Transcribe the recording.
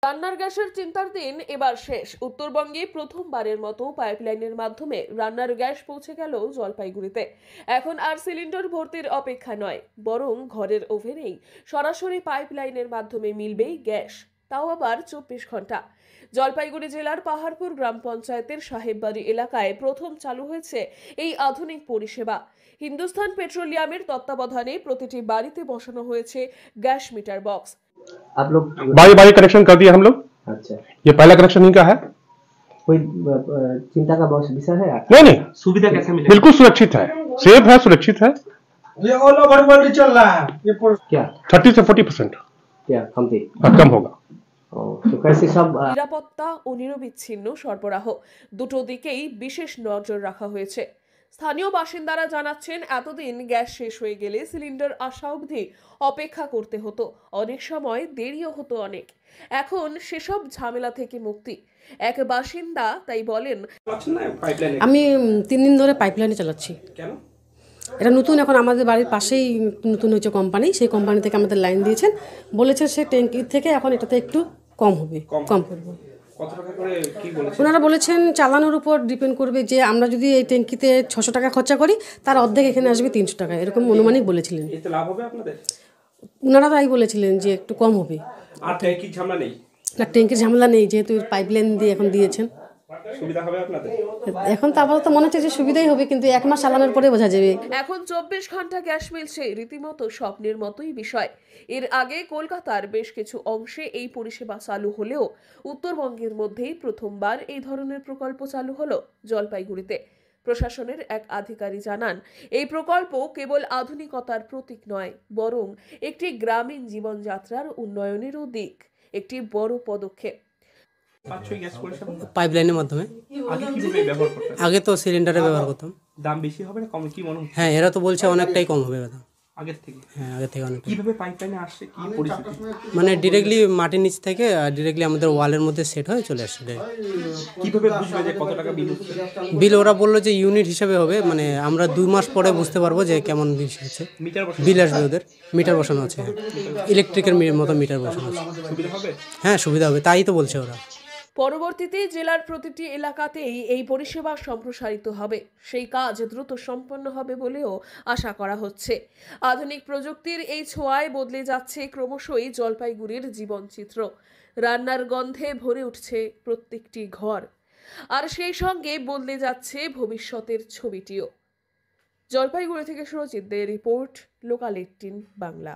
রান্নার গ্যাসের চিন্তার দিন এবার শেষ। উত্তরবঙ্গে প্রথমবারের মতো পাইপলাইনের মাধ্যমে রান্নার গ্যাস পৌঁছে গেল জলপাইগুড়িতে। এখন আর সিলিন্ডার ভর্তির অপেক্ষা নয়, বরং ঘরের ওভেনেই সরাসরি পাইপলাইনের মাধ্যমে মিলবে গ্যাস, তাও আবার 24 ঘন্টা। জলপাইগুড়ি জেলার পাহাড়পুর গ্রাম পঞ্চায়েতের সাহেববাড়ি এলাকায় প্রথম চালু হয়েছে এই আধুনিক পরিষেবা। হিন্দুস্তান পেট্রোলিয়ামের তত্ত্বাবধানে প্রতিটি বাড়িতে বসানো হয়েছে গ্যাস मिटर बॉक्स। आप लोग बारी बारी कनेक्शन कर दिया हम लोग। अच्छा, ये पहला कनेक्शन इनका है। कोई चिंता का विषय है? नहीं, सुविधा कैसे मिलेगी? बिल्कुल सुरक्षित है, सेफ है, सुरक्षित है। ये ऑल ओवर वर्ल्ड चल रहा है, ये क्या 30 से 40% क्या कम होगा। तो कैसे सब নিরাপত্তা ও নিরবিচ্ছিন্ন সরবরাহ দুটো দিকেই বিশেষ নজর রাখা হয়েছে। স্থানীয় বাসিন্দারা জানাচ্ছেন, এতদিন গ্যাস শেষ হয়ে গেলে সিলিন্ডার আসা অবধি অপেক্ষা করতে হতো, অনেক সময় দেরিও হতো অনেক। এখন সেসব ঝামেলা থেকে মুক্তি। এক বাসিন্দা তাই বলেন, আমি 3 দিন ধরে পাইপলাইনে চালাচ্ছি। কেন? এটা নতুন, এখন আমাদের বাড়ির পাশেই নতুন হয়েছে কোম্পানি, সেই কোম্পানি থেকে আমাদের লাইন দিয়েছেন, বলেছেন সে ট্যাঙ্কির থেকে এখন এটাতে একটু কম হবে, কম করবো। কত টাকা করে কি বলেছেন? ওনারা বলেছেন চালানোর উপর ডিপেন্ড করবে, যে আমরা যদি এই ট্যাঙ্কিতে 600 টাকা খরচা করি, তার অর্ধেক এখানে আসবে 300 টাকা, এরকম অনুমানিক বলেছিলেন। এতে লাভ হবে আপনাদের? ওনারা তাই বলেছিলেন যে একটু কম হবে। আর ট্যাঙ্কির ঝামেলা নেই? না, ট্যাঙ্কির ঝামেলা নেই, যেহেতু পাইপলাইন দিয়ে এখন দিয়েছেন। সুবিধা হবে আপনাদের? এখন তো আপাতত মনে হচ্ছে যে সুবিধাই হবে, কিন্তু 1 মাস চালানোর পরে বোঝা যাবে। এখন 24 ঘন্টা গ্যাস মিলছে, রীতিমতো স্বপ্নের মতোই বিষয়। এর আগে কলকাতার বেশ কিছু অংশে এই পরিষেবা চালু হলেও উত্তরবঙ্গের মধ্যেই প্রথমবার এই ধরনের প্রকল্প চালু হলো জলপাইগুড়িতে। প্রশাসনের এক আধিকারিক জানান, এই প্রকল্প কেবল আধুনিকতার প্রতীক নয়, বরং একটি গ্রামীণ জীবনযাত্রার উন্নয়নেরও দিক, একটি বড় পদক্ষেপ। পাইপলাইনের মাধ্যমে আগে কিভাবে ব্যবহার করতেন? আগে তো সিলিন্ডারে ব্যবহার করতাম। দাম বেশি হবে না কম, কি মনে হচ্ছে? হ্যাঁ, এরা তো বলছে অনেকটাই কম হবে দাদা। আগের থেকে? হ্যাঁ, আগের থেকে অনেক। কিভাবে পাইপলাইনে আসছে, কি পরিস্থিতি? মানে ডিরেক্টলি মাটির নিচ থেকে ডিরেক্টলি আমাদের ওয়ালের মধ্যে সেট হয়ে চলে আসছে। কিভাবে বুঝবে যে কত টাকা বিল হচ্ছে? বিল ওরা বললো যে ইউনিট হিসাবে হবে, মানে আমরা 2 মাস পরে বুঝতে পারবো যে কেমন বিল হচ্ছে। মিটার বসানো? বিল আসবে, ওদের মিটার বসানো আছে, ইলেকট্রিকের মতো মিটার বসানো আছে। সুবিধা হবে? হ্যাঁ, সুবিধা হবে, তাই তো বলছে ওরা। পরবর্তীতে জেলার প্রতিটি এলাকাতেই এই পরিষেবা সম্প্রসারিত হবে, সেই কাজ দ্রুত সম্পন্ন হবে বলেও আশা করা হচ্ছে। আধুনিক প্রযুক্তির এই ছোঁয়ায় বদলে যাচ্ছে ক্রমশই জলপাইগুড়ির জীবনচিত্র। রান্নার গন্ধে ভরে উঠছে প্রত্যেকটি ঘর, আর সেই সঙ্গে বদলে যাচ্ছে ভবিষ্যতের ছবিটিও। জলপাইগুড়ি থেকে সুরজিৎ দের রিপোর্ট, লোকাল 18 বাংলা।